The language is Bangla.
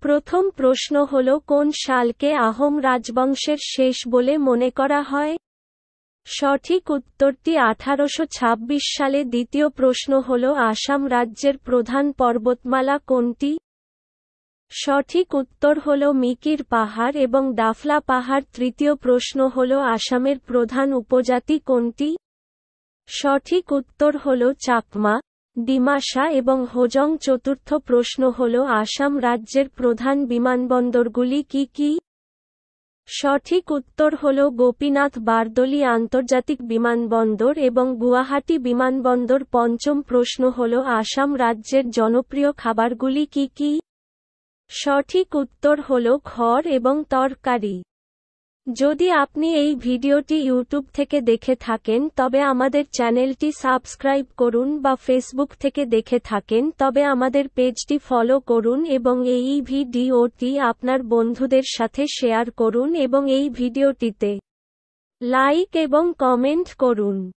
প্রথম প্রশ্ন হল, কোন সালকে আহোম রাজবংশের শেষ বলে মনে করা হয়? সঠিক উত্তরটি 1826 সালে। দ্বিতীয় প্রশ্ন হল, আসাম রাজ্যের প্রধান পর্বতমালা কোনটি? সঠিক উত্তর হল মিকির পাহাড় এবং দাফলা পাহাড়। তৃতীয় প্রশ্ন হল, আসামের প্রধান উপজাতি কোনটি? সঠিক উত্তর হল চাকমা, ডিমাসা এবং হোজং। চতুর্থ প্রশ্ন হল, আসাম রাজ্যের প্রধান বিমানবন্দরগুলি কি কি? সঠিক উত্তর হল গোপীনাথ বারদলি আন্তর্জাতিক বিমানবন্দর এবং গুয়াহাটি বিমানবন্দর। পঞ্চম প্রশ্ন হল, আসাম রাজ্যের জনপ্রিয় খাবারগুলি কি কি? সঠিক উত্তর হল খড় এবং তরকারি। যদি আপনি এই ভিডিওটি ইউটিউব থেকে দেখে থাকেন তবে আমাদের চ্যানেলটি সাবস্ক্রাইব করুন, বা ফেসবুক থেকে দেখে থাকেন তবে আমাদের পেজটি ফলো করুন এবং এই ভিডিওটি আপনার বন্ধুদের সাথে শেয়ার করুন এবং এই ভিডিওটিতে লাইক এবং কমেন্ট করুন।